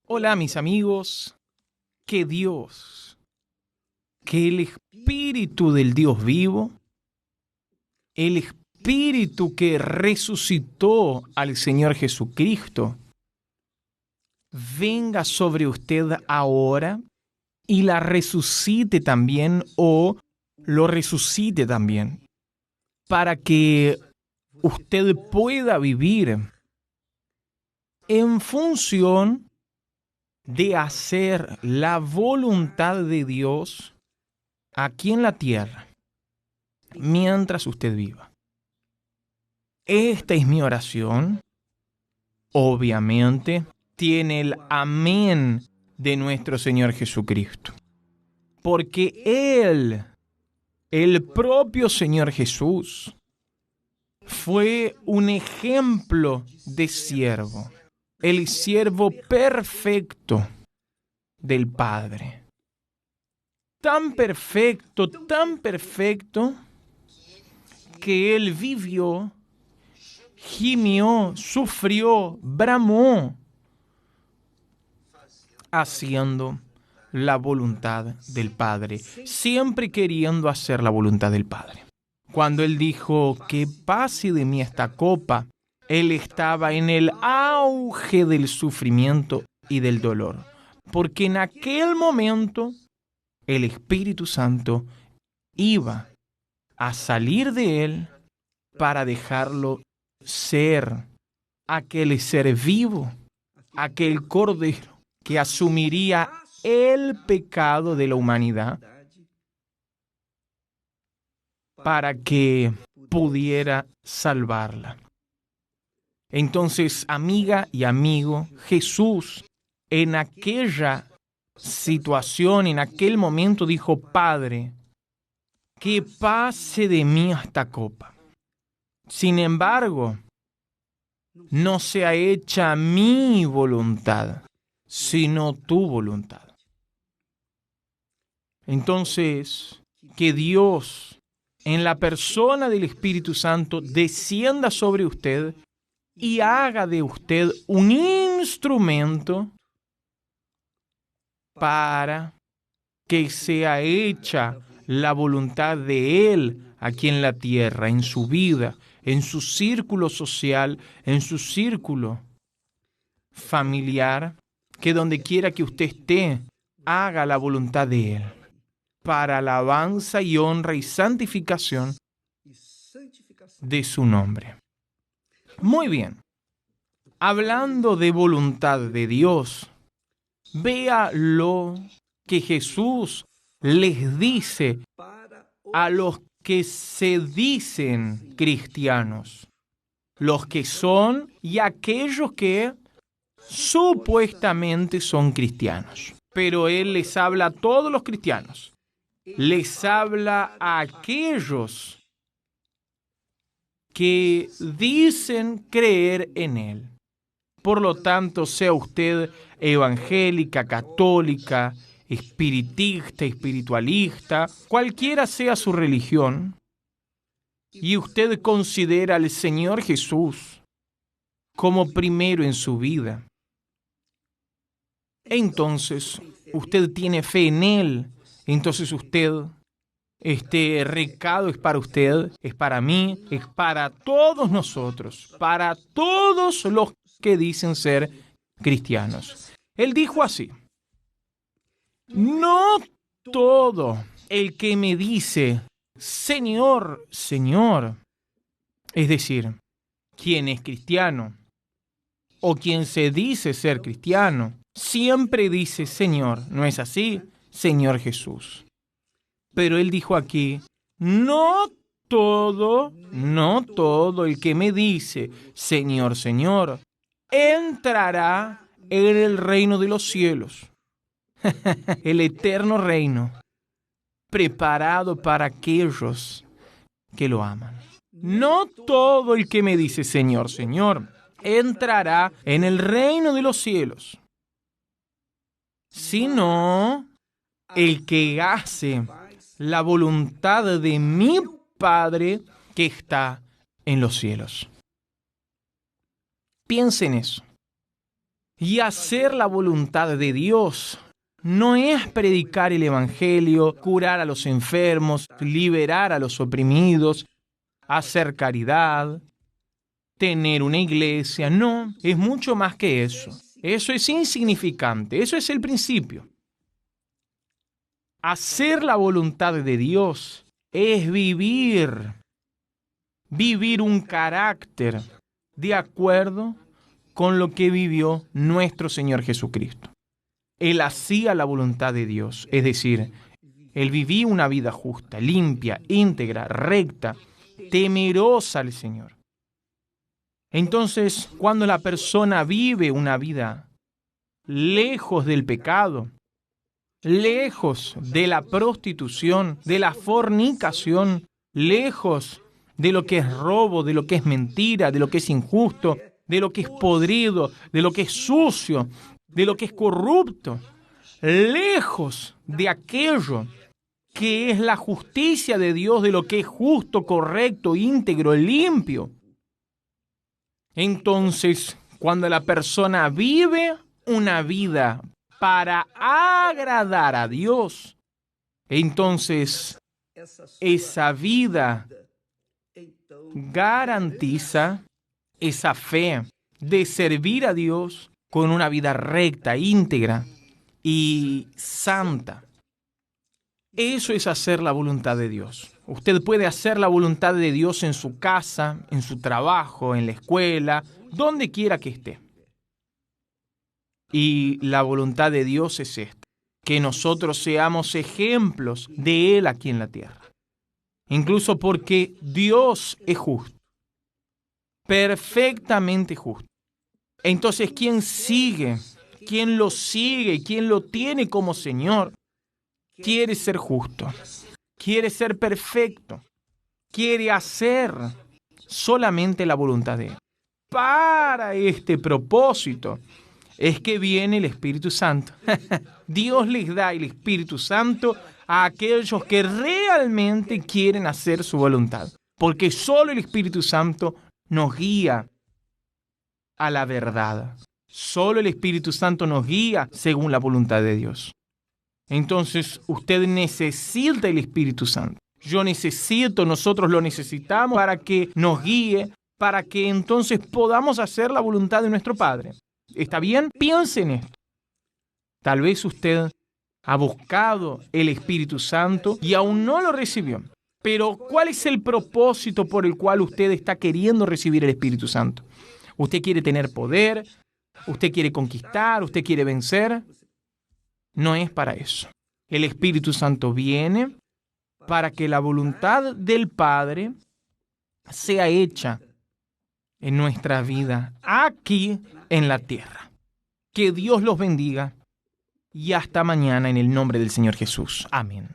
Hola mis amigos, que Dios, que el Espíritu del Dios vivo, el Espíritu que resucitó al Señor Jesucristo, venga sobre usted ahora y la resucite también o lo resucite también, para que usted pueda vivir en función de hacer la voluntad de Dios aquí en la tierra, mientras usted viva. Esta es mi oración. Obviamente, tiene el amén de nuestro Señor Jesucristo. Porque Él, el propio Señor Jesús, fue un ejemplo de siervo, el siervo perfecto del Padre. Tan perfecto, que Él vivió, gimió, sufrió, bramó, haciendo la voluntad del Padre, siempre queriendo hacer la voluntad del Padre. Cuando Él dijo, que pase de mí esta copa, Él estaba en el auge del sufrimiento y del dolor, porque en aquel momento el Espíritu Santo iba a salir de Él para dejarlo ser aquel ser vivo, aquel cordero que asumiría el pecado de la humanidad para que pudiera salvarla. Entonces, amiga y amigo, Jesús en aquella situación, en aquel momento dijo, Padre, que pase de mí esta copa. Sin embargo, no sea hecha mi voluntad, sino tu voluntad. Entonces, que Dios, en la persona del Espíritu Santo, descienda sobre usted y haga de usted un instrumento para que sea hecha la voluntad de Él aquí en la tierra, en su vida, en su círculo social, en su círculo familiar, que donde quiera que usted esté, haga la voluntad de Él, para alabanza y honra y santificación de su nombre. Muy bien. Hablando de voluntad de Dios, vea lo que Jesús les dice a los que se dicen cristianos, los que son y aquellos que supuestamente son cristianos. Pero Él les habla a todos los cristianos. Les habla a aquellos que dicen creer en Él. Por lo tanto, sea usted evangélica, católica, espiritista, espiritualista, cualquiera sea su religión, y usted considera al Señor Jesús como primero en su vida, entonces usted tiene fe en Él, entonces este recado es para usted, es para mí, es para todos nosotros, para todos los que dicen ser cristianos. Él dijo así, no todo el que me dice, Señor, Señor, es decir, quien es cristiano o quien se dice ser cristiano, siempre dice Señor, ¿no es así? Señor Jesús. Pero Él dijo aquí, no todo el que me dice, Señor, Señor, entrará en el reino de los cielos, el eterno reino, preparado para aquellos que lo aman. No todo el que me dice, Señor, Señor, entrará en el reino de los cielos, sino el que hace la voluntad de mi Padre que está en los cielos. Piensa en eso. Y hacer la voluntad de Dios no es predicar el Evangelio, curar a los enfermos, liberar a los oprimidos, hacer caridad, tener una iglesia. No, es mucho más que eso. Eso es insignificante. Eso es el principio. Hacer la voluntad de Dios es vivir un carácter de acuerdo con lo que vivió nuestro Señor Jesucristo. Él hacía la voluntad de Dios, es decir, Él vivía una vida justa, limpia, íntegra, recta, temerosa al Señor. Entonces, cuando la persona vive una vida lejos del pecado, lejos de la prostitución, de la fornicación, lejos de lo que es robo, de lo que es mentira, de lo que es injusto, de lo que es podrido, de lo que es sucio, de lo que es corrupto, lejos de aquello que es la justicia de Dios, de lo que es justo, correcto, íntegro, limpio. Entonces, cuando la persona vive una vida para agradar a Dios, entonces esa vida garantiza esa fe de servir a Dios con una vida recta, íntegra y santa. Eso es hacer la voluntad de Dios. Usted puede hacer la voluntad de Dios en su casa, en su trabajo, en la escuela, donde quiera que esté. Y la voluntad de Dios es esta, que nosotros seamos ejemplos de Él aquí en la tierra. Incluso porque Dios es justo, perfectamente justo. Entonces, quien lo sigue, quien lo tiene como Señor, quiere ser justo, quiere ser perfecto, quiere hacer solamente la voluntad de Él. Para este propósito es que viene el Espíritu Santo. Dios les da el Espíritu Santo a aquellos que realmente quieren hacer su voluntad, porque solo el Espíritu Santo nos guía a la verdad. Solo el Espíritu Santo nos guía según la voluntad de Dios. Entonces, usted necesita el Espíritu Santo. Nosotros lo necesitamos para que nos guíe, para que entonces podamos hacer la voluntad de nuestro Padre. ¿Está bien? Piense en esto. Tal vez usted ha buscado el Espíritu Santo y aún no lo recibió. Pero, ¿cuál es el propósito por el cual usted está queriendo recibir el Espíritu Santo? ¿Usted quiere tener poder? ¿Usted quiere conquistar? ¿Usted quiere vencer? No es para eso. El Espíritu Santo viene para que la voluntad del Padre sea hecha en nuestra vida, aquí en la tierra. Que Dios los bendiga y hasta mañana en el nombre del Señor Jesús. Amén.